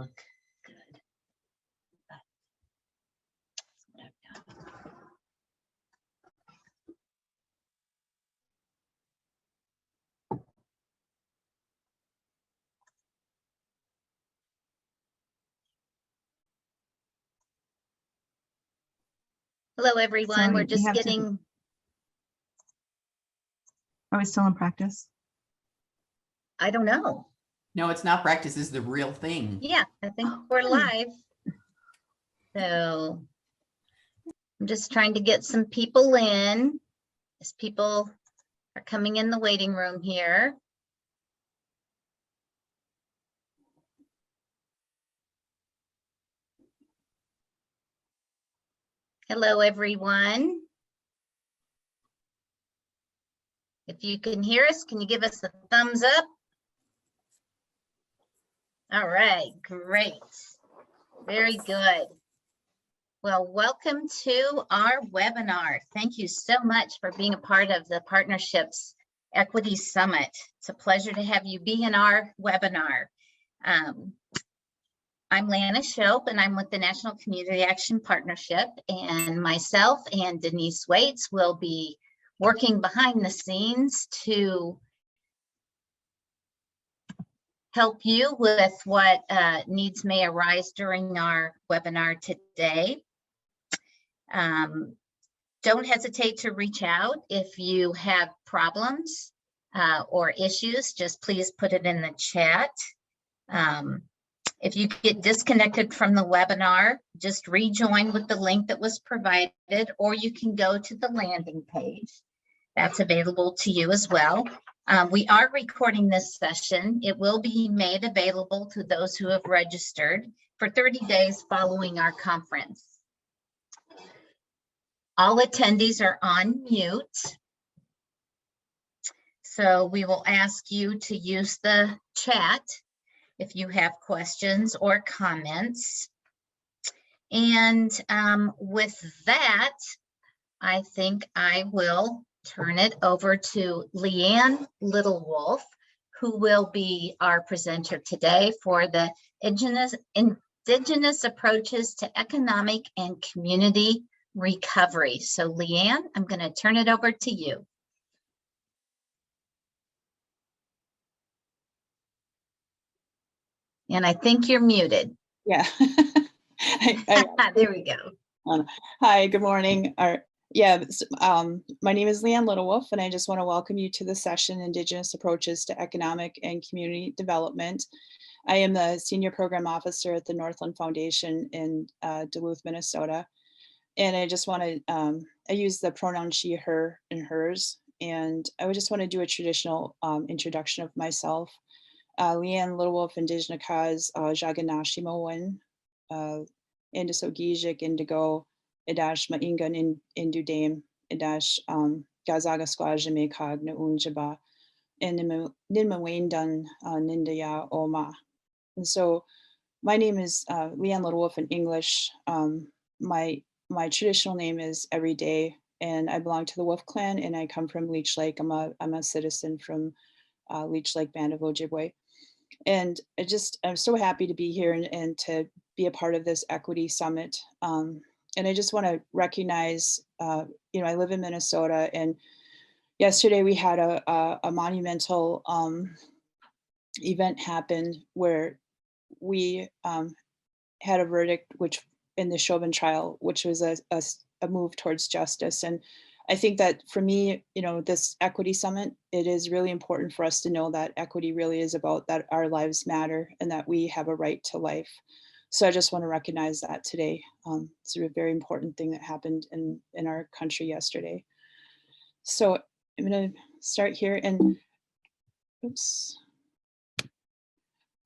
look good. That's what I've done. Hello, everyone. Sorry, We're just getting. Are we still in practice? I don't know. No, it's not practice, it's the real thing. Yeah, I think we're live. So I'm just trying to get some people in as people are coming in the waiting room here. Hello, everyone. If you can hear us, can you give us a thumbs up? All right, great. Very good. Well, welcome to our webinar. Thank you so much for being a part of the Partnerships Equity Summit. It's a pleasure to have you be in our webinar. I'm Lana Shope, and I'm with the National Community Action Partnership, and myself and Denise Waits will be working behind the scenes to help you with what needs may arise during our webinar today. Don't hesitate to reach out if you have problems or issues. Just please put it in the chat. If you get disconnected from the webinar, just rejoin with the link that was provided, or you can go to the landing page. That's available to you as well. We are recording this session. It will be made available to those who have registered for 30 days following our conference. All attendees are on mute. So we will ask you to use the chat if you have questions or comments. And with that, I think I will turn it over to Leanne Littlewolf, who will be our presenter today for the Indigenous Approaches to Economic and Community Recovery. So Leanne, I'm going to turn it over to you. And I think you're muted. Yeah. There we go. Hi, good morning. My name is Leanne Littlewolf, and I just want to welcome you to the session, Indigenous Approaches to Economic and Community Development. I am the Senior Program Officer at the Northland Foundation in Duluth, Minnesota. And I just want to, I use the pronoun she, her, and hers. And I would just want to do a traditional introduction of myself. Leanne Littlewolf, Indigenous cause, Jaganashimowan, Indisogijik, Indigo, Idash Maingan Indudame, Idash Gazaga Squajame Cog Naunjaba, and Ninmawaindan Nindaya Oma. And so my name is Leanne Littlewolf in English. My traditional name is Everyday, and I belong to the Wolf Clan, and I come from Leech Lake. I'm a citizen from Leech Lake Band of Ojibwe. And I'm so happy to be here and to be a part of this Equity Summit. And I just want to recognize, I live in Minnesota, and yesterday we had a monumental event happen where we had a verdict, which in the Chauvin trial, which was a move towards justice. And I think that for me, this Equity Summit, it is really important for us to know that equity really is about that our lives matter and that we have a right to life. So I just want to recognize that today. It's a very important thing that happened in our country yesterday. So I'm going to start here and oops. I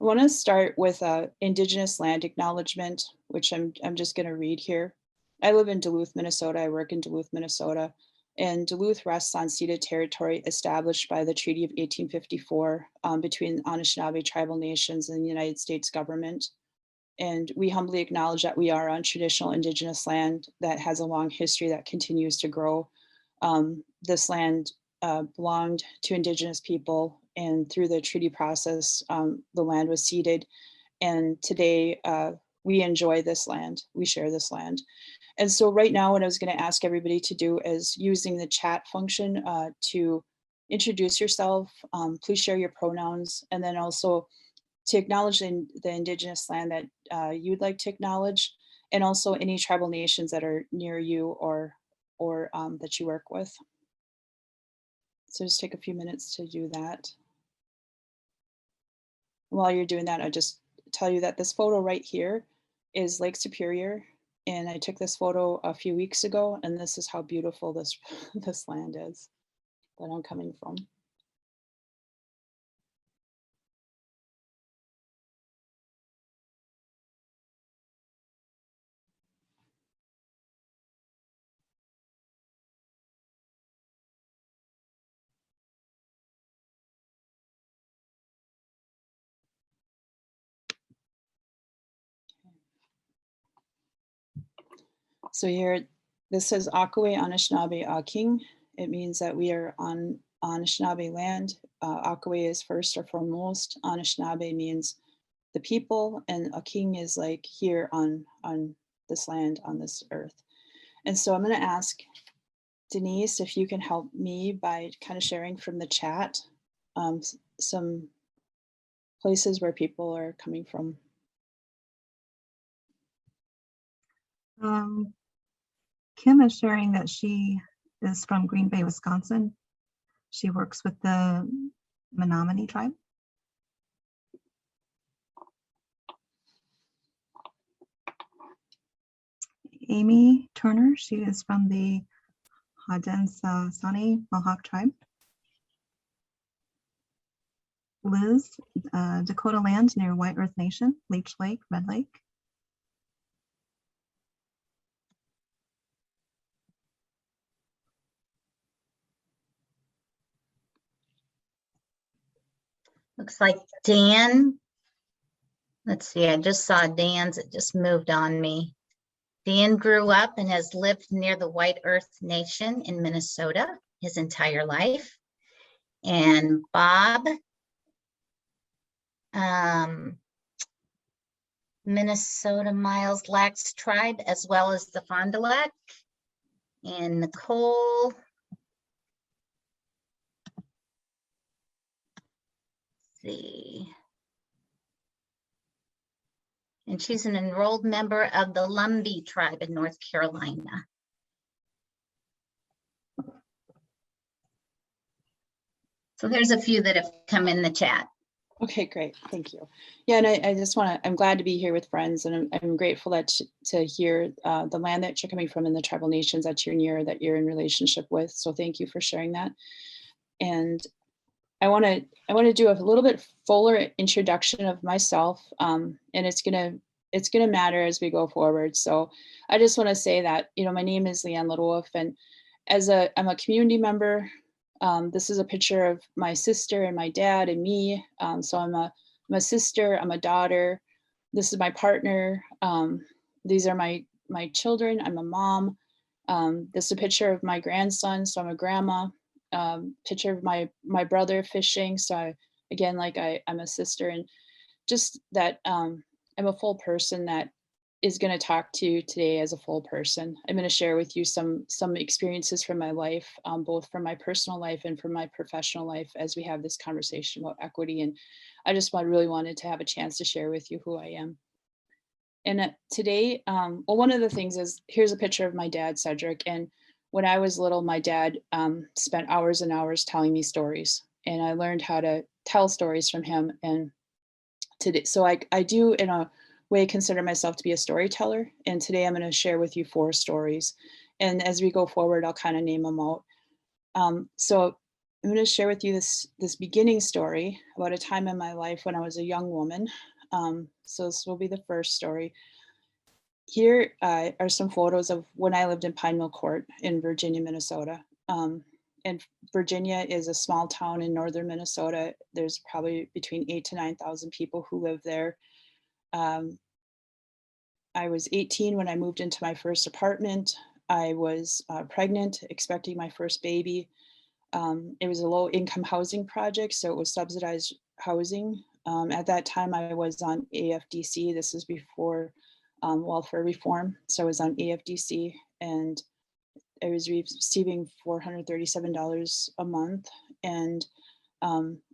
want to start with Indigenous land acknowledgement, which I'm just going to read here. I live in Duluth, Minnesota. I work in Duluth, Minnesota. And Duluth rests on ceded territory established by the Treaty of 1854 between Anishinaabe tribal nations and the United States government. And we humbly acknowledge that we are on traditional Indigenous land that has a long history that continues to grow. This land belonged to Indigenous people, and through the treaty process, the land was ceded. And today we enjoy this land, we share this land. And so right now, what I was going to ask everybody to do is using the chat function to introduce yourself, please share your pronouns, and then also to acknowledge the Indigenous land that you'd like to acknowledge, and also any tribal nations that are near you or that you work with. So just take a few minutes to do that. While you're doing that, I just tell you that this photo right here is Lake Superior. And I took this photo a few weeks ago, and this is how beautiful this, this land is that I'm coming from. So here, this says Akwe Anishinaabe Aking. It means that we are on Anishinaabe land. Akwe is first or foremost. Anishinaabe means the people, and Aking is like here on this land, on this earth. And so I'm going to ask Denise if you can help me by kind of sharing from the chat some places where people are coming from. Kim is sharing that she is from Green Bay, Wisconsin. She works with the Menominee tribe. Amy Turner, she is from the Haudenosaunee Mohawk tribe. Liz, Dakota land near White Earth Nation, Leech Lake, Red Lake. Looks like Dan. Let's see, I just saw Dan's, it just moved on me. Dan grew up and has lived near the White Earth Nation in Minnesota his entire life. And Bob, Minnesota Miles Lax tribe, as well as the Fond du Lac. And Nicole, let's see. And she's an enrolled member of the Lumbee tribe in North Carolina. So there's a few that have come in the chat. Okay, great. Thank you. Yeah, and I just want to, I'm glad to be here with friends, and I'm grateful that to hear the land that you're coming from and the tribal nations that you're near, that you're in relationship with. So thank you for sharing that. And I want to do a little bit fuller introduction of myself, and it's gonna matter as we go forward. So I just want to say that, you know, my name is Leanne Littlewolf, and I'm a community member. This is a picture of my sister and my dad and me. So I'm a sister, I'm a daughter. This is my partner. These are my children. I'm a mom. This is a picture of my grandson. So I'm a grandma. Picture of my brother fishing. So again, like I'm a sister, and just that I'm a full person that is going to talk to you today as a full person. I'm going to share with you some experiences from my life, both from my personal life and from my professional life, as we have this conversation about equity. And I just really wanted to have a chance to share with you who I am. And today, well, one of the things is, here's a picture of my dad, Cedric. And when I was little, my dad spent hours and hours telling me stories, and I learned how to tell stories from him. And today, so I do, in a way, consider myself to be a storyteller. And today I'm going to share with you 4 stories. And as we go forward, I'll kind of name them out. So I'm going to share with you this beginning story about a time in my life when I was a young woman. So this will be the first story. Here are some photos of when I lived in Pine Mill Court in Virginia, Minnesota. And Virginia is a small town in northern Minnesota. There's probably between 8,000 to 9,000 people who live there. I was 18 when I moved into my first apartment. I was pregnant, expecting my first baby. It was a low income housing project, so it was subsidized housing. At that time, I was on AFDC. This is before welfare reform. So I was on AFDC, and I was receiving $437 a month. And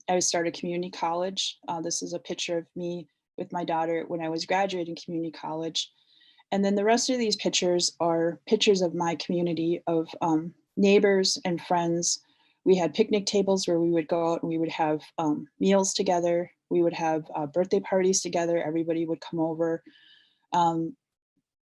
I started community college. This is a picture of me with my daughter when I was graduating community college. And then the rest of these pictures are pictures of my community of neighbors and friends. We had picnic tables where we would go out and we would have meals together. We would have birthday parties together. Everybody would come over.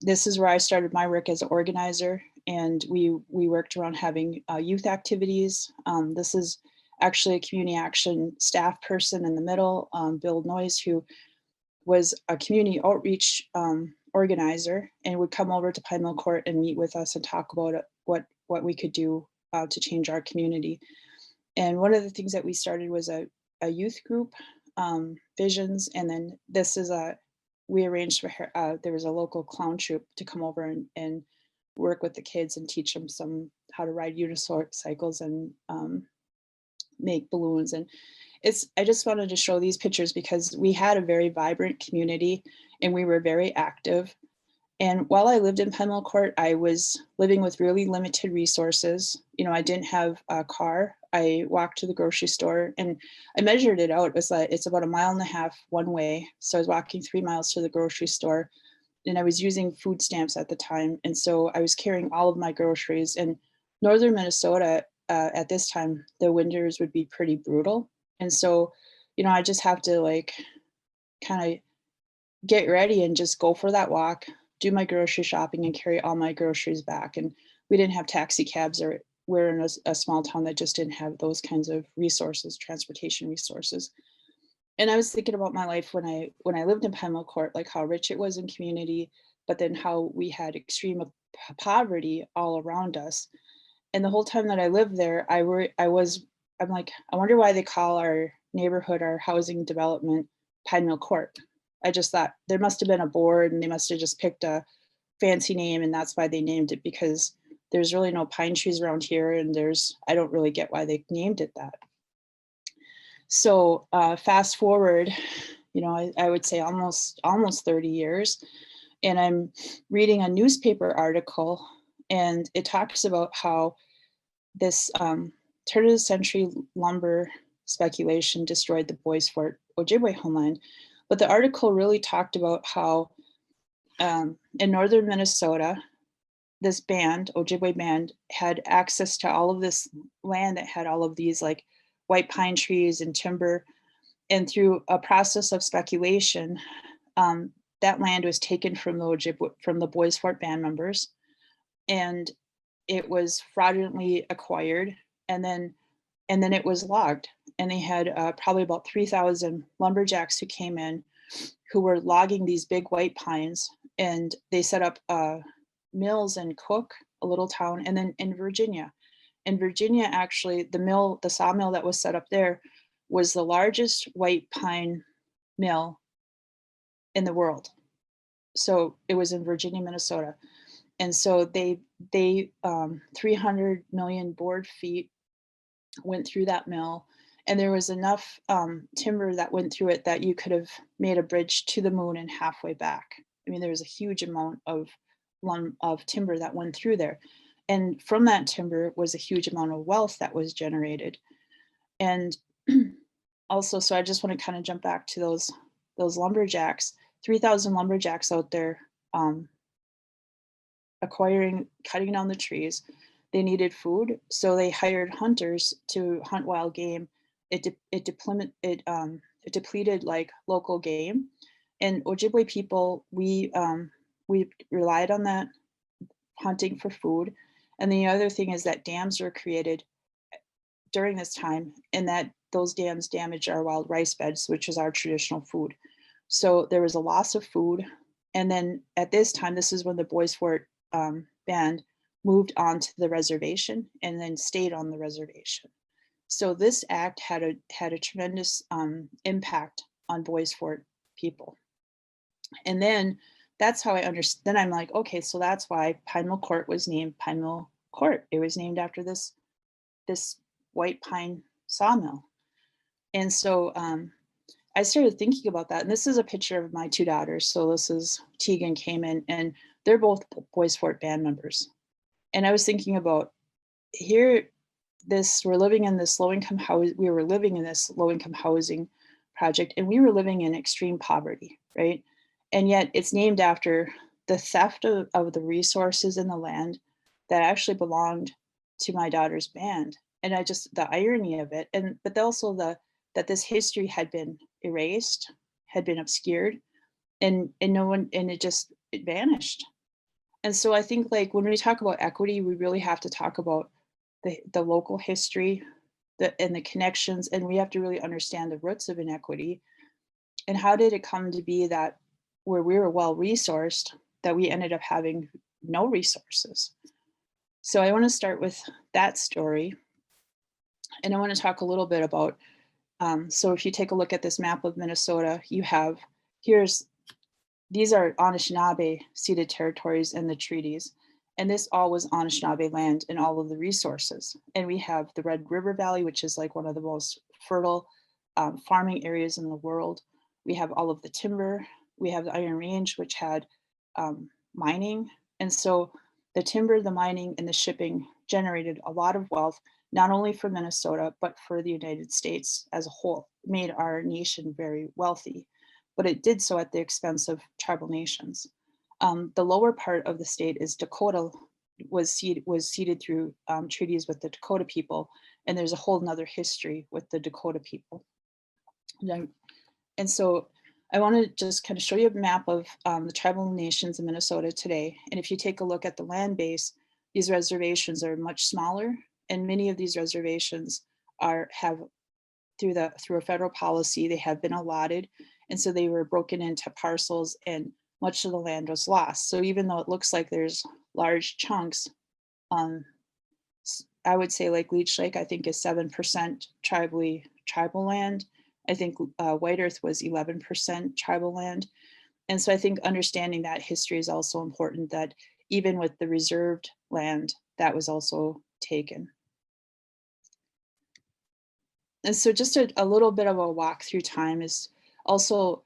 This is where I started my work as an organizer, and we worked around having youth activities. This is actually a community action staff person in the middle, Bill Noyes, who was a community outreach organizer and would come over to Pine Mill Court and meet with us and talk about what we could do to change our community. And one of the things that we started was a youth group, Visions, and then this is we arranged for her, there was a local clown troupe to come over and work with the kids and teach them how to ride unicycles and make balloons. And I just wanted to show these pictures because we had a very vibrant community and we were very active. And while I lived in Pine Mill Court, I was living with really limited resources. You know, I didn't have a car. I walked to the grocery store and I measured it out. It's about 1.5 miles one way. So I was walking 3 miles to the grocery store, and I was using food stamps at the time. And so I was carrying all of my groceries. In northern Minnesota, at this time, the winters would be pretty brutal. And so, you know, I just have to kind of get ready and just go for that walk, do my grocery shopping and carry all my groceries back. And we didn't have taxi cabs, or we're in a small town that just didn't have those kinds of resources, transportation resources. And I was thinking about my life when I lived in Pine Mill Court, like how rich it was in community, but then how we had extreme poverty all around us. And the whole time that I lived there, I'm like, I wonder why they call our neighborhood, our housing development, Pine Mill Court. I just thought there must have been a board and they must have just picked a fancy name, and that's why they named it, because there's really no pine trees around here, and I don't really get why they named it that. So fast forward, you know, I would say almost 30 years, and I'm reading a newspaper article, and it talks about how this turn of the century lumber speculation destroyed the Bois Forte Ojibwe homeland. But the article really talked about how in northern Minnesota, this band, Ojibwe band, had access to all of this land that had all of these like white pine trees and timber. And through a process of speculation, that land was taken from the Bois Forte band members, and it was fraudulently acquired, and then it was logged. And they had probably about 3,000 lumberjacks who came in, who were logging these big white pines, and they set up mills in Cook, a little town, and then in Virginia. In Virginia, actually, the sawmill that was set up there was the largest white pine mill in the world. So it was in Virginia, Minnesota. And so they 300 million board feet went through that mill, and there was enough timber that went through it that you could have made a bridge to the moon and halfway back. I mean, there was a huge amount of timber that went through there. And from that timber was a huge amount of wealth that was generated. And also, so I just want to kind of jump back to those lumberjacks, 3,000 lumberjacks out there cutting down the trees. They needed food, so they hired hunters to hunt wild game. It depleted like local game, and Ojibwe people, we relied on that hunting for food. And the other thing is that dams were created during this time, and that those dams damaged our wild rice beds, which is our traditional food. So there was a loss of food. And then at this time, this is when the Bois Forte band moved onto the reservation and then stayed on the reservation. So this act had a tremendous impact on Bois Forte people. And then that's how I understand. Then I'm like, okay, so that's why Pine Mill Court was named Pine Mill Court. It was named after this white pine sawmill. And so I started thinking about that. And this is a picture of my two daughters. So this is Tegan, Cayman, and they're both Boys Fort band members. And I was thinking about here, we're living in this low-income house. We were living in this low-income housing project, and we were living in extreme poverty, right? And yet it's named after the theft of the resources in the land that actually belonged to my daughter's band. And the irony of it, but also that this history had been erased, had been obscured, and no one, and it vanished. And so I think, like, when we talk about equity, we really have to talk about the local history, and the connections, and we have to really understand the roots of inequity. And how did it come to be that where we were well resourced, that we ended up having no resources? So I want to start with that story. And I want to talk a little bit about, so if you take a look at this map of Minnesota, these are Anishinaabe ceded territories and the treaties. And this all was Anishinaabe land and all of the resources. And we have the Red River Valley, which is like one of the most fertile farming areas in the world. We have all of the timber. We have the Iron Range, which had mining. And so the timber, the mining, and the shipping generated a lot of wealth, not only for Minnesota, but for the United States as a whole. It made our nation very wealthy, but it did so at the expense of tribal nations. The lower part of the state is Dakota, was ceded through treaties with the Dakota people, and there's a whole nother history with the Dakota people. And so I want to just kind of show you a map of the tribal nations in Minnesota today. And if you take a look at the land base, these reservations are much smaller, and many of these reservations have through a federal policy, they have been allotted, and so they were broken into parcels, and much of the land was lost. So even though it looks like there's large chunks, I would say like Leech Lake, I think is 7% tribal land. I think White Earth was 11% tribal land. And so I think understanding that history is also important, that even with the reserved land, that was also taken. And so just a little bit of a walk through time is also,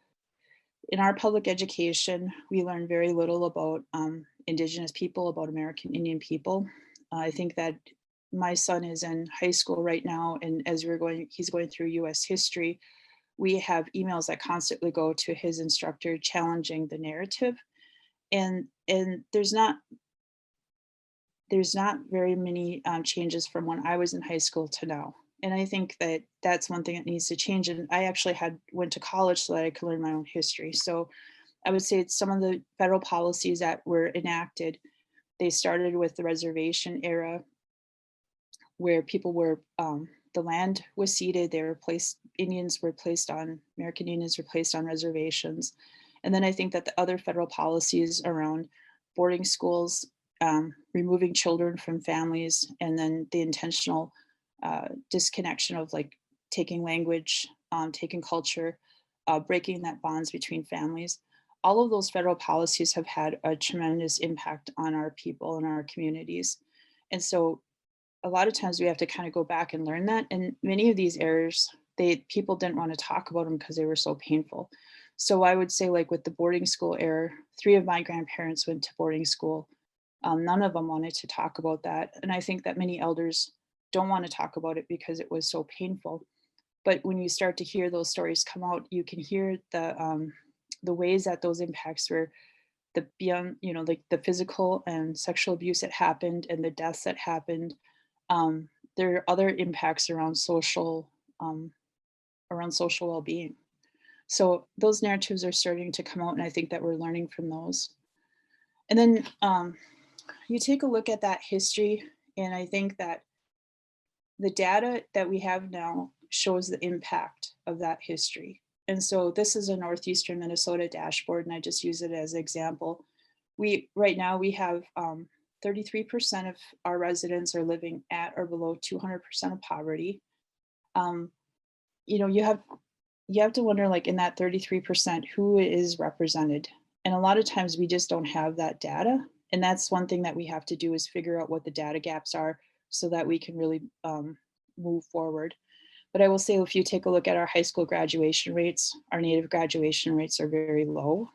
in our public education, we learn very little about Indigenous people, about American Indian people. I think that my son is in high school right now, and as he's going through US history, we have emails that constantly go to his instructor challenging the narrative. And there's not very many changes from when I was in high school to now. And I think that that's one thing that needs to change. And I actually went to college so that I could learn my own history. So I would say it's some of the federal policies that were enacted, they started with the reservation era, where people were, the land was ceded, American Indians were placed on reservations. And then I think that the other federal policies around boarding schools, removing children from families, and then the intentional disconnection of like taking language, taking culture, breaking that bonds between families. All of those federal policies have had a tremendous impact on our people and our communities. And so a lot of times we have to kind of go back and learn that. And many of these errors, people didn't want to talk about them because they were so painful. So I would say, like with the boarding school error, 3 of my grandparents went to boarding school. None of them wanted to talk about that. And I think that many elders don't want to talk about it because it was so painful. But when you start to hear those stories come out, you can hear the ways that those impacts were beyond, like the physical and sexual abuse that happened and the deaths that happened. There are other impacts around social well-being. So those narratives are starting to come out, and I think that we're learning from those. And then you take a look at that history, and I think that the data that we have now shows the impact of that history. And so this is a Northeastern Minnesota dashboard, and I just use it as an example. Right now we have 33% of our residents are living at or below 200% of poverty. You have to wonder, like in that 33%, who is represented? And a lot of times we just don't have that data. And that's one thing that we have to do, is figure out what the data gaps are so that we can really move forward. But I will say, if you take a look at our high school graduation rates, our Native graduation rates are very low.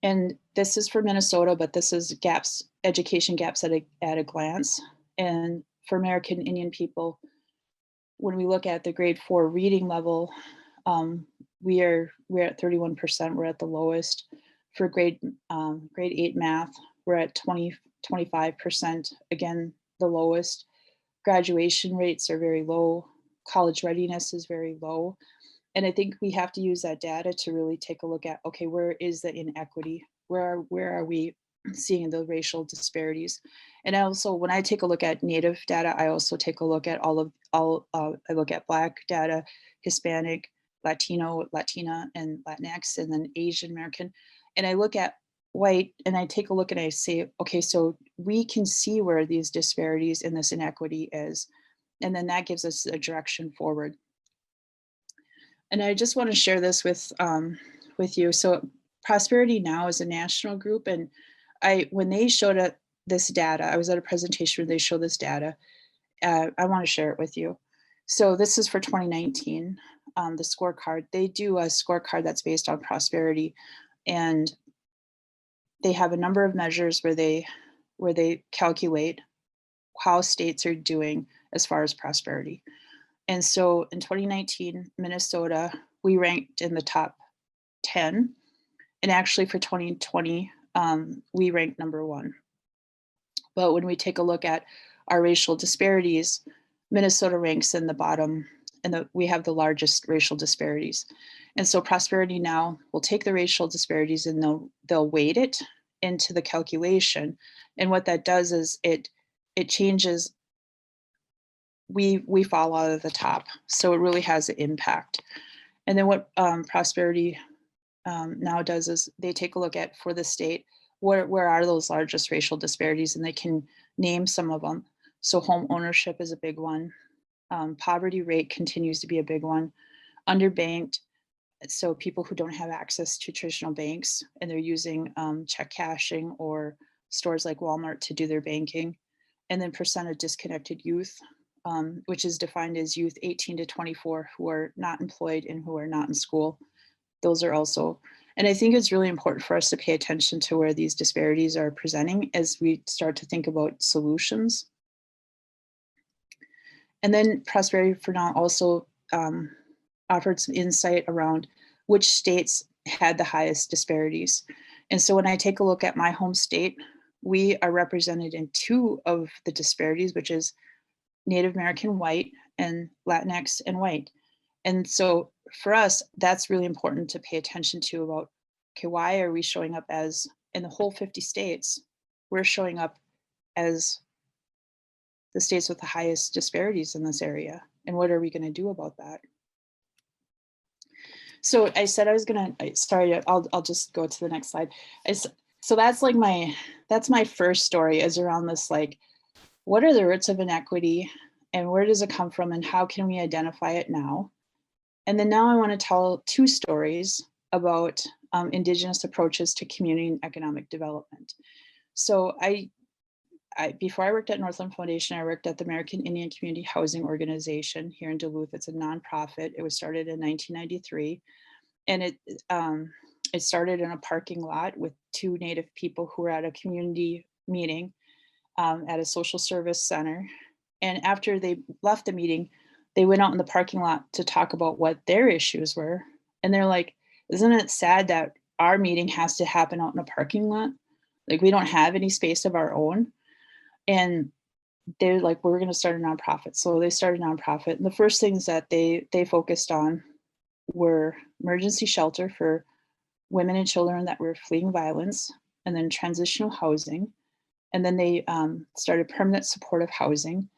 And this is for Minnesota, but this is gaps, education gaps at a glance. And for American Indian people, when we look at the grade 4 reading level, we're at 31%. We're at the lowest. For grade 8 math, we're at 25%. Again, the lowest. Graduation rates are very low. College readiness is very low. And I think we have to use that data to really take a look at, okay, where is the inequity? Where are we seeing the racial disparities? And also, when I take a look at Native data, I also take a look at I look at Black data, Hispanic, Latino, Latina, and Latinx, and then Asian American. And I look at white and I take a look and I say, okay, so we can see where these disparities and this inequity is. And then that gives us a direction forward. And I just want to share this with you. So Prosperity Now is a national group, and when they showed this data, I was at a presentation where they showed this data. I want to share it with you. So this is for 2019, the scorecard. They do a scorecard that's based on prosperity, and they have a number of measures where they calculate how states are doing as far as prosperity. And so in 2019, Minnesota, we ranked in the top 10. And actually for 2020, we ranked number 1. But when we take a look at our racial disparities, Minnesota ranks in the bottom, and we have the largest racial disparities. And so Prosperity Now will take the racial disparities and they'll weight it into the calculation. And what that does is it changes. We fall out of the top, so it really has an impact. And then what Prosperity Now does is they take a look at, for the state, where are those largest racial disparities, and they can name some of them. So home ownership is a big one. Poverty rate continues to be a big one. Underbanked, so people who don't have access to traditional banks and they're using check cashing or stores like Walmart to do their banking. And then percent of disconnected youth, which is defined as youth 18 to 24 who are not employed and who are not in school. Those are also, and I think it's really important for us to pay attention to where these disparities are presenting as we start to think about solutions. And then Prosperity for Now also offered some insight around which states had the highest disparities. And so when I take a look at my home state, we are represented in 2 of the disparities, which is Native American white and Latinx and white. And so for us, that's really important to pay attention to about, okay, why are we showing up as, in the whole 50 states, we're showing up as the states with the highest disparities in this area, and what are we going to do about that? So I said I was going to, sorry, I'll just go to the next slide. So that's like that's my first story, is around this, like, what are the roots of inequity and where does it come from and how can we identify it now? And then now I want to tell 2 stories about Indigenous approaches to community and economic development. So before I worked at Northland Foundation, I worked at the American Indian Community Housing Organization here in Duluth. It's a nonprofit. It was started in 1993. And it started in a parking lot with 2 Native people who were at a community meeting at a social service center. And after they left the meeting, they went out in the parking lot to talk about what their issues were. And they're like, isn't it sad that our meeting has to happen out in a parking lot? Like, we don't have any space of our own. And they're like, we're going to start a nonprofit. So they started a nonprofit. And the first things that they focused on were emergency shelter for women and children that were fleeing violence, and then transitional housing. And then they started permanent supportive housing.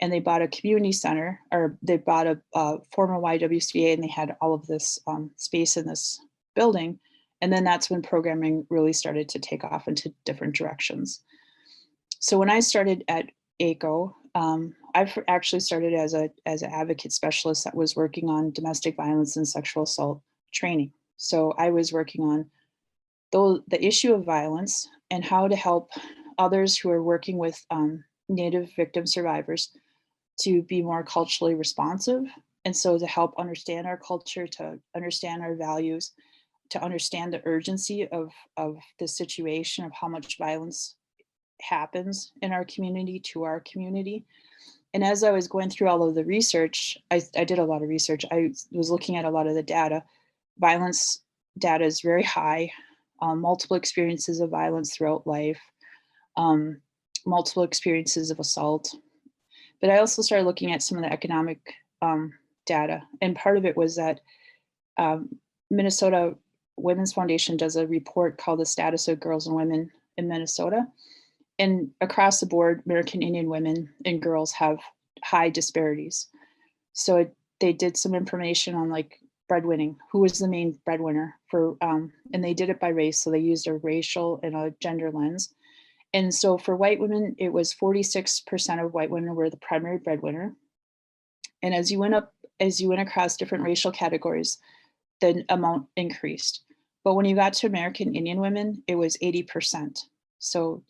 And they bought a community center, or they bought a former YWCA, and they had all of this space in this building. And then that's when programming really started to take off into different directions. So when I started at ACO, I've actually started as an advocate specialist that was working on domestic violence and sexual assault training. So I was working on the issue of violence and how to help others who are working with Native victim survivors to be more culturally responsive. And so to help understand our culture, to understand our values, to understand the urgency of the situation, of how much violence happens in our community to our community. And as I was going through all of the research, I did a lot of research. I was looking at a lot of the data. Violence data is very high, multiple experiences of violence throughout life, multiple experiences of assault. But I also started looking at some of the economic data. And part of it was that Minnesota Women's Foundation does a report called The Status of Girls and Women in Minnesota. And across the board, American Indian women and girls have high disparities. So they did some information on like breadwinning, who was the main breadwinner for, and they did it by race. So they used a racial and a gender lens. And so for white women, it was 46% of white women were the primary breadwinner. And as you went across different racial categories, the amount increased. But when you got to American Indian women, it was 80%. So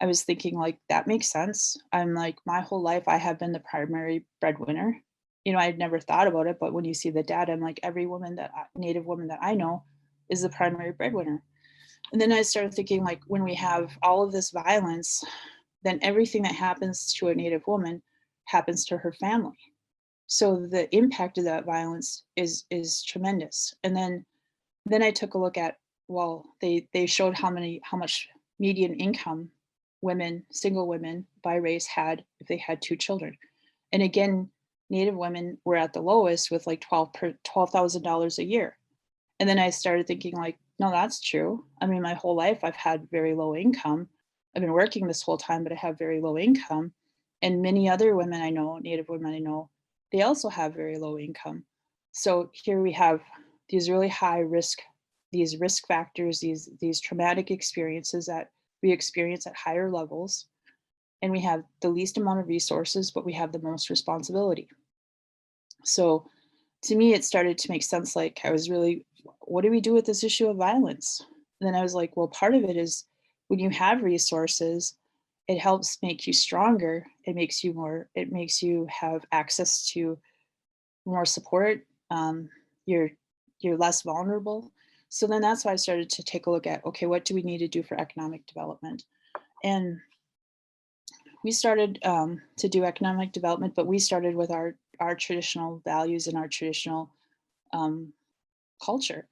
I was thinking like, that makes sense. I'm like, my whole life I have been the primary breadwinner. You know, I'd never thought about it, but when you see the data, I'm like, every Native woman that I know is the primary breadwinner. And then I started thinking like, when we have all of this violence, then everything that happens to a Native woman happens to her family. So the impact of that violence is tremendous. And then I took a look at, well, they showed how much median income women, single women by race had if they had 2 children. And again, Native women were at the lowest with like $12,000 a year. And then I started thinking like, no, that's true. I mean, my whole life I've had very low income. I've been working this whole time, but I have very low income. And many other women I know, Native women I know, they also have very low income. So here we have these really high risk, these risk factors, these traumatic experiences that we experience at higher levels, and we have the least amount of resources, but we have the most responsibility. So to me, it started to make sense. Like I was really, what do we do with this issue of violence? And then I was like, well, part of it is when you have resources, it helps make you stronger. It makes you have access to more support. You're less vulnerable. So then that's why I started to take a look at, okay, what do we need to do for economic development? And we started to do economic development, but we started with our traditional values and our traditional culture.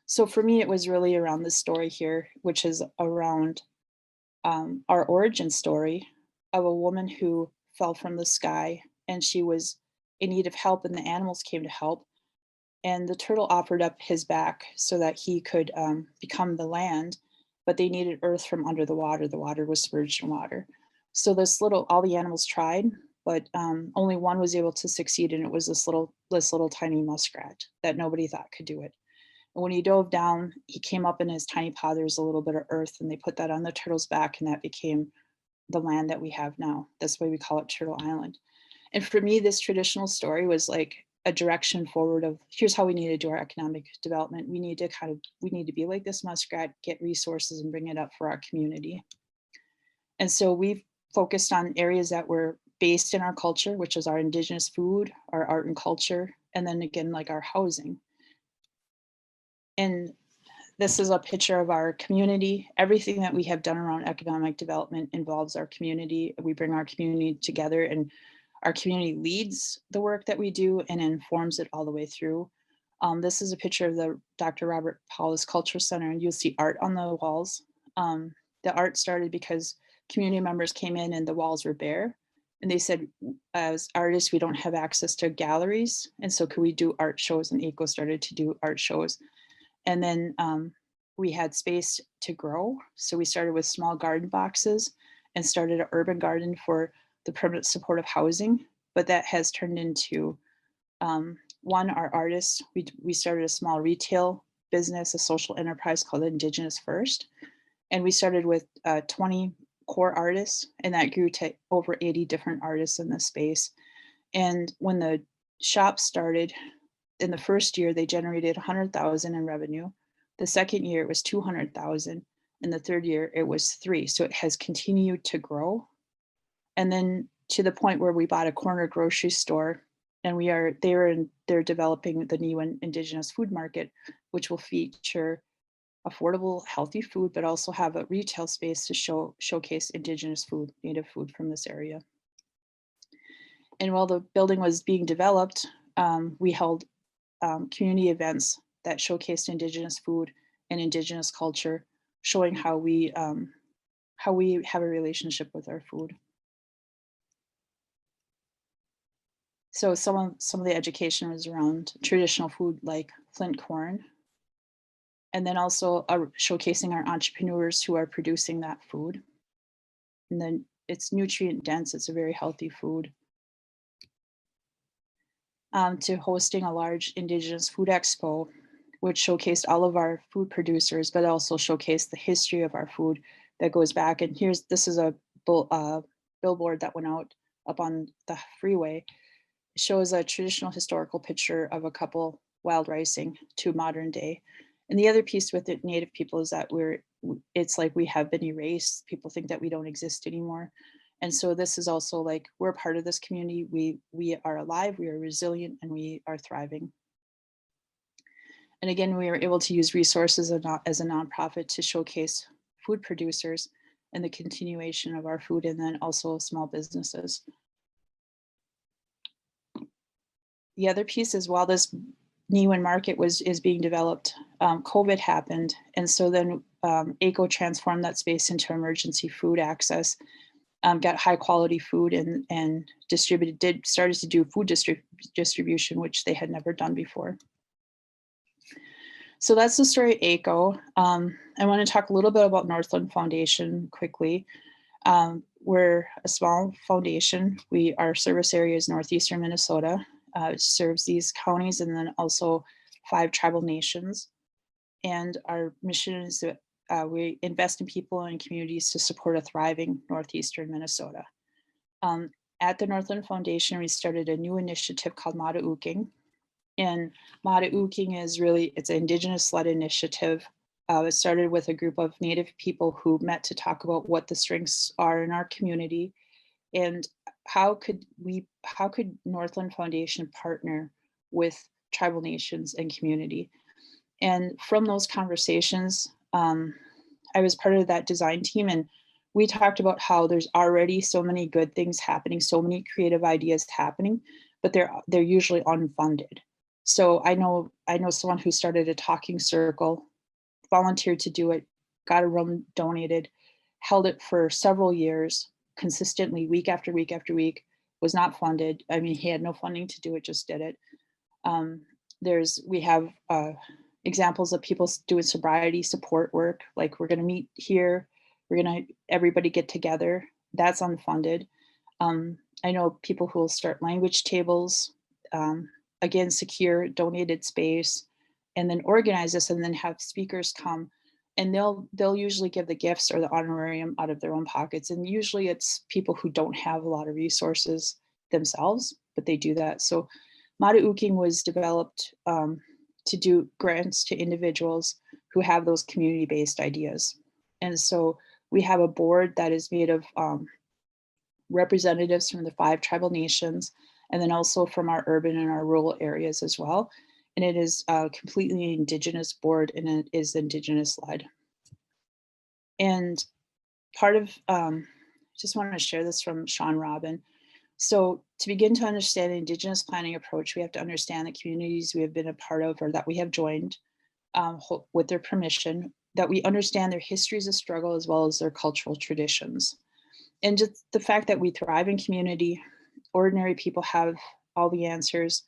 So for me, it was really around this story here, which is around our origin story of a woman who fell from the sky and she was in need of help and the animals came to help. And the turtle offered up his back so that he could become the land, but they needed earth from under the water. The water was submerged in water. So all the animals tried, but only one was able to succeed, and it was this little tiny muskrat that nobody thought could do it. And when he dove down, he came up in his tiny paw. There was a little bit of earth, and they put that on the turtle's back, and that became the land that we have now. That's why we call it Turtle Island. And for me, this traditional story was like a direction forward of here's how we need to do our economic development. We need to be like this muskrat, get resources and bring it up for our community. And so we've focused on areas that were based in our culture, which is our Indigenous food, our art and culture, and then again, like our housing. And this is a picture of our community. Everything that we have done around economic development involves our community. We bring our community together, and our community leads the work that we do and informs it all the way through. This is a picture of the Dr. Robert Paulus Cultural Center, and you'll see art on the walls. The art started because community members came in and the walls were bare. And they said, as artists, we don't have access to galleries. And so could we do art shows? And ECO started to do art shows. And then we had space to grow. So we started with small garden boxes and started an urban garden for the permanent supportive housing. But that has turned into, our artists, we started a small retail business, a social enterprise called Indigenous First. And we started with 20 core artists, and that grew to over 80 different artists in the space. And when the shop started, in the first year, they generated 100,000 in revenue. The second year, it was 200,000. And the third year, it was 3. So it has continued to grow. And then to the point where we bought a corner grocery store, and they're developing the Niuan Indigenous food market, which will feature affordable, healthy food, but also have a retail space to showcase Indigenous food, native food from this area. And while the building was being developed, we held community events that showcased Indigenous food and Indigenous culture, showing how we have a relationship with our food. So some of the education was around traditional food like flint corn, and then also showcasing our entrepreneurs who are producing that food. And then it's nutrient dense, it's a very healthy food. To hosting a large Indigenous food expo, which showcased all of our food producers, but also showcased the history of our food that goes back. And this is a billboard that went out up on the freeway. It shows a traditional historical picture of a couple wild ricing to modern day. And the other piece with it, Native people, is that it's like we have been erased. People think that we don't exist anymore. And so this is also like, we're part of this community. We are alive, we are resilient, and we are thriving. And again, we were able to use resources as a nonprofit to showcase food producers and the continuation of our food, and then also small businesses. The other piece is, while this Niuan market is being developed, COVID happened. And so then ACO transformed that space into emergency food access, got high quality food and started to do food distribution, which they had never done before. So that's the story of ACO. I want to talk a little bit about Northland Foundation quickly. We're a small foundation. Our service area is northeastern Minnesota. It serves these counties and then also 5 tribal nations. And our mission is that we invest in people and communities to support a thriving northeastern Minnesota. At the Northland Foundation, we started a new initiative called Maduking. And Maduking is it's an Indigenous-led initiative. It started with a group of Native people who met to talk about what the strengths are in our community and how could Northland Foundation partner with tribal nations and community. And from those conversations, I was part of that design team, and we talked about how there's already so many good things happening, so many creative ideas happening, but they're usually unfunded. So I know someone who started a talking circle, volunteered to do it, got a room donated, held it for several years, consistently, week after week after week, was not funded. I mean, he had no funding to do it, just did it. We have examples of people doing sobriety support work, like we're going to meet here, we're going to everybody get together. That's unfunded. I know people who will start language tables, again, secure donated space, and then organize this and then have speakers come, and they'll usually give the gifts or the honorarium out of their own pockets. And usually it's people who don't have a lot of resources themselves, but they do that. So Maduking was developed to do grants to individuals who have those community-based ideas. And so we have a board that is made of representatives from the 5 tribal nations, and then also from our urban and our rural areas as well. And it is a completely Indigenous board, and it is Indigenous led. And part of, just want to share this from Sean Robin. So to begin to understand the Indigenous planning approach, we have to understand the communities we have been a part of or that we have joined with their permission, that we understand their histories of struggle as well as their cultural traditions. And just the fact that we thrive in community, ordinary people have all the answers.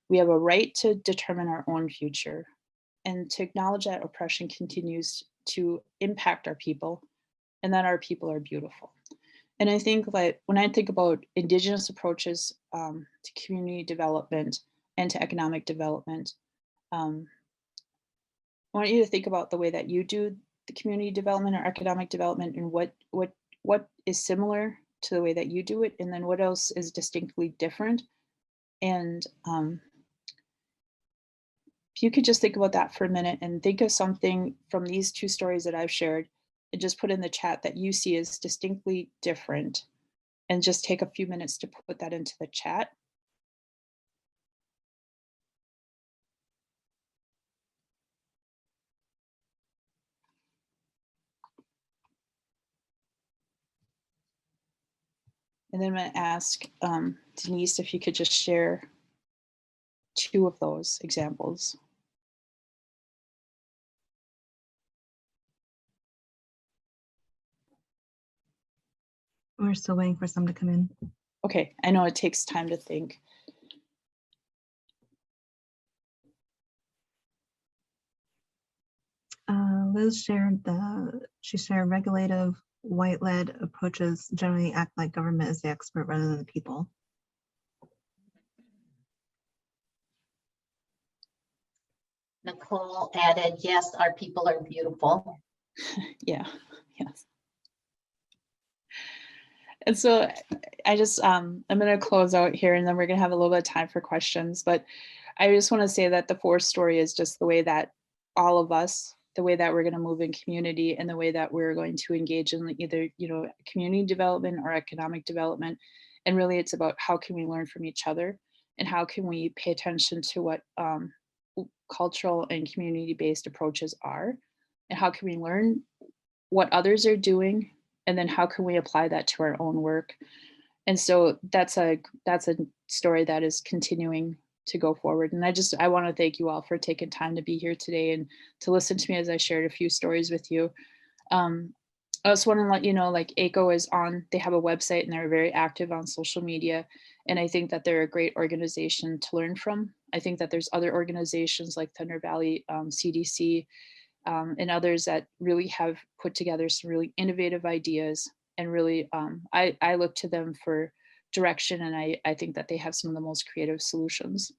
We have a right to determine our own future, and to acknowledge that oppression continues to impact our people and that our people are beautiful. And I think that when I think about Indigenous approaches to community development and to economic development, I want you to think about the way that you do the community development or economic development, and what is similar to the way that you do it, and then what else is distinctly different. And if you could just think about that for a minute and think of something from these 2 stories that I've shared, and just put in the chat that you see as distinctly different, and just take a few minutes to put that into the chat. And then I'm going to ask Denise if you could just share 2 of those examples. We're still waiting for some to come in. Okay, I know it takes time to think. Liz shared she shared regulative white-led approaches generally act like government is the expert rather than the people. Nicole added, yes, our people are beautiful. Yeah, yes. And so I just, I'm going to close out here and then we're going to have a little bit of time for questions. But I just want to say that the 4th story is just the way that all of us, the way that we're going to move in community and the way that we're going to engage in either, community development or economic development. And really it's about how can we learn from each other and how can we pay attention to what cultural and community-based approaches are and how can we learn what others are doing and then how can we apply that to our own work. And so that's a story that is continuing to go forward. And I want to thank you all for taking time to be here today and to listen to me as I shared a few stories with you. I also want to let you know, like ACO is on, they have a website and they're very active on social media. And I think that they're a great organization to learn from. I think that there's other organizations like Thunder Valley CDC and others that really have put together some really innovative ideas. And really, I look to them for direction and I think that they have some of the most creative solutions.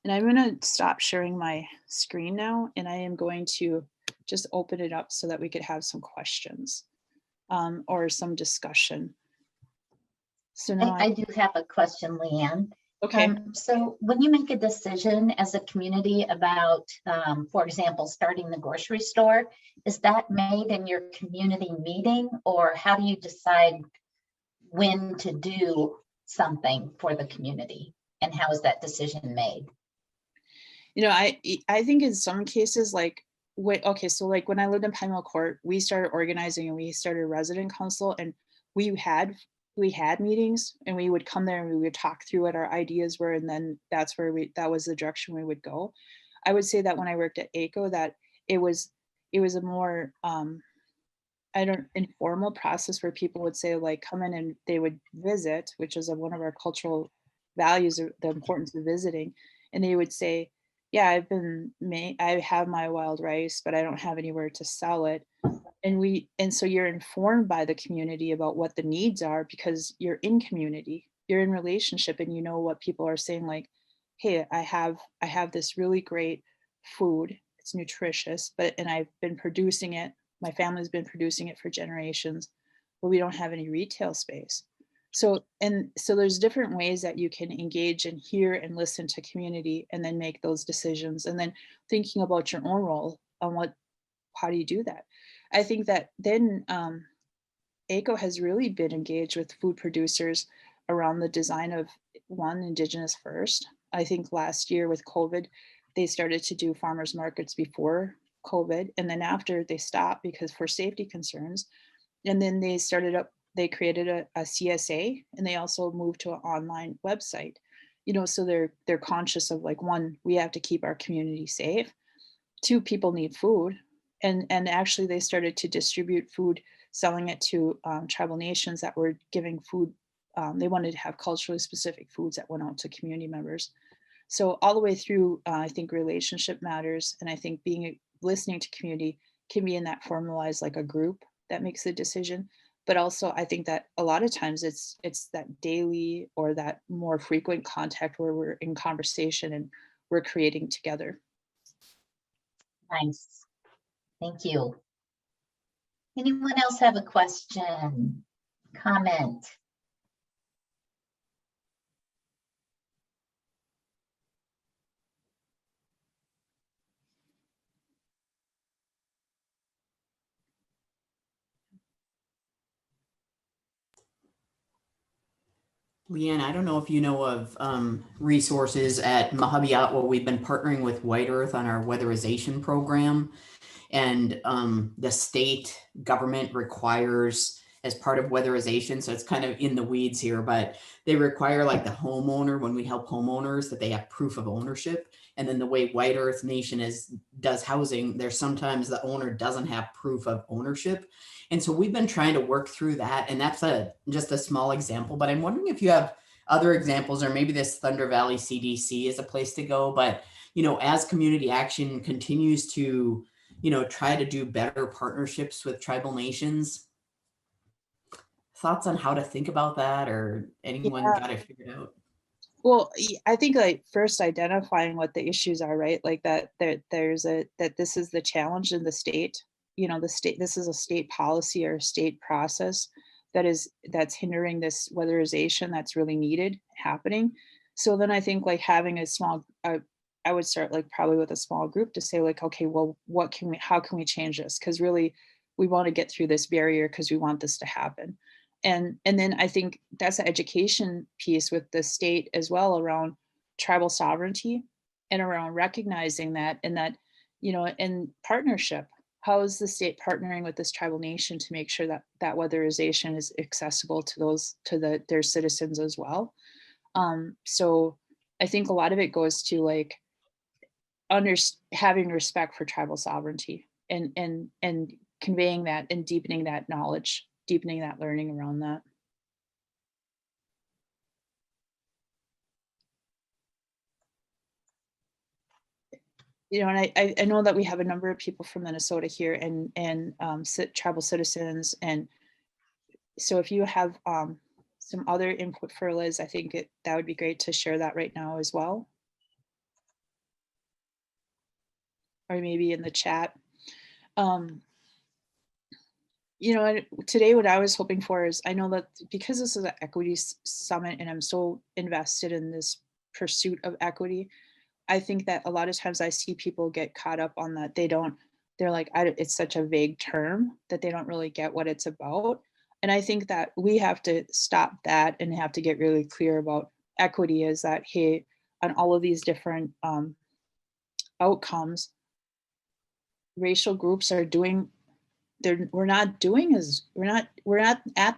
And I'm going to stop sharing my screen now and I am going to just open it up so that we could have some questions or some discussion. So now I do have a question, Leanne. okay. So when you make a decision as a community about, for example, starting the grocery store, is that made in your community meeting or how do you decide when to do something for the community and how is that decision made? I think in some cases, like, so like when I lived in Pine Mill Court, we started organizing and we started a resident council and we had meetings and we would come there and we would talk through what our ideas were. And then that was the direction we would go. I would say that when I worked at ACO that it was a more, informal process where people would say like, come in and they would visit, which is one of our cultural values, the importance of visiting. And they would say, yeah, I have my wild rice, but I don't have anywhere to sell it. And so you're informed by the community about what the needs are because you're in community, you're in relationship and you know what people are saying like, hey, I have this really great food. It's nutritious, and I've been producing it. My family's been producing it for generations, but we don't have any retail space. So there's different ways that you can engage and hear and listen to community and then make those decisions and then thinking about your own role on how do you do that? I think that then ACO has really been engaged with food producers around the design of Indigenous first. I think last year with COVID, they started to do farmers markets before COVID. And then after they stopped because for safety concerns. And then they created a CSA and they also moved to an online website, so they're conscious of like, 1, we have to keep our community safe. 2, people need food. And actually they started to distribute food, selling it to tribal nations that were giving food. They wanted to have culturally specific foods that went out to community members. So all the way through, I think relationship matters. And I think listening to community can be in that formalized like a group that makes the decision. But also I think that a lot of times it's that daily or that more frequent contact where we're in conversation and we're creating together. Nice. Thank you. Anyone else have a question, comment? Leanne, I don't know if you know of resources at Mahabiatwa. We've been partnering with White Earth on our weatherization program. And the state government requires, as part of weatherization, so it's kind of in the weeds here, but they require, like, the homeowner, when we help homeowners, that they have proof of ownership. And then the way White Earth Nation does housing, there's sometimes the owner doesn't have proof of ownership. And so we've been trying to work through that. And that's just a small example, but I'm wondering if you have other examples, or maybe this Thunder Valley CDC is a place to go. But, as community action continues to, try to do better partnerships with tribal nations. Thoughts on how to think about that, or anyone got it figured out? Well, I think, like, first identifying what the issues are, right? Like that this is the challenge in the state. This is a state policy or a state process that's hindering this weatherization that's really needed happening. So then I think, like, having a small, I would start, like, probably with a small group to say, like, okay, well, how can we change this? Because really we want to get through this barrier because we want this to happen. And then I think that's an education piece with the state as well, around tribal sovereignty and around recognizing that, and that, in partnership, how is the state partnering with this tribal nation to make sure that weatherization is accessible to their citizens as well. So I think a lot of it goes to, like, having respect for tribal sovereignty, and conveying that and deepening that knowledge, deepening that learning around that. And I know that we have a number of people from Minnesota here, and tribal citizens. And so if you have some other input for Liz, I think that would be great to share that right now as well. Or maybe in the chat. Today what I was hoping for is, I know that because this is an equity summit and I'm so invested in this pursuit of equity, I think that a lot of times I see people get caught up on that. They're like, it's such a vague term that they don't really get what it's about. And I think that we have to stop that and have to get really clear about equity, is that, hey, on all of these different outcomes, racial groups are doing, we're not at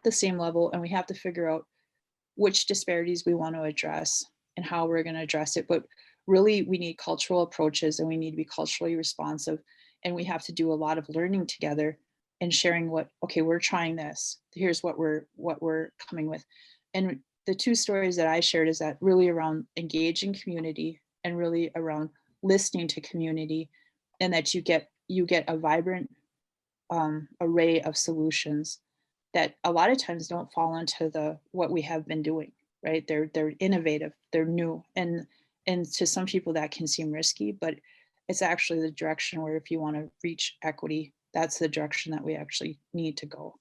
the same level, and we have to figure out which disparities we want to address and how we're going to address it. But really, we need cultural approaches, and we need to be culturally responsive, and we have to do a lot of learning together and sharing okay, we're trying this, here's what we're coming with. And the two stories that I shared is that really around engaging community and really around listening to community, and that you get a vibrant array of solutions that a lot of times don't fall into what we have been doing, right? They're innovative, they're new, and to some people that can seem risky, but it's actually the direction where, if you want to reach equity, that's the direction that we actually need to go.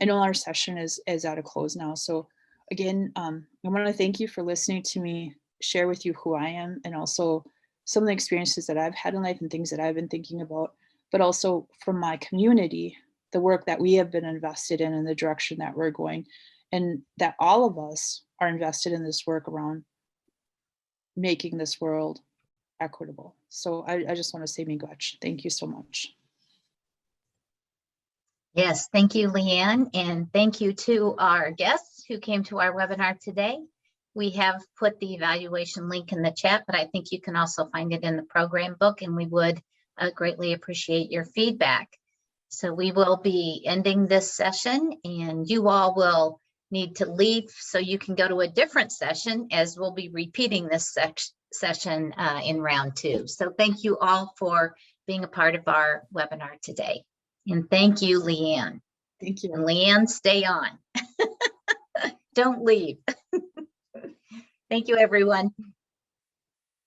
I know our session is at a close now, so again, I want to thank you for listening to me share with you who I am, and also some of the experiences that I've had in life and things that I've been thinking about, but also from my community, the work that we have been invested in and the direction that we're going, and that all of us are invested in this work around making this world equitable. So I just want to say miigwech. Thank you so much. Yes, thank you, Leanne, and thank you to our guests who came to our webinar today. We have put the evaluation link in the chat, but I think you can also find it in the program book, and we would greatly appreciate your feedback. So we will be ending this session, and you all will need to leave so you can go to a different session, as we'll be repeating this session in round 2. So thank you all for being a part of our webinar today. And thank you, Leanne. Thank you. And Leanne, stay on. Don't leave. Thank you, everyone.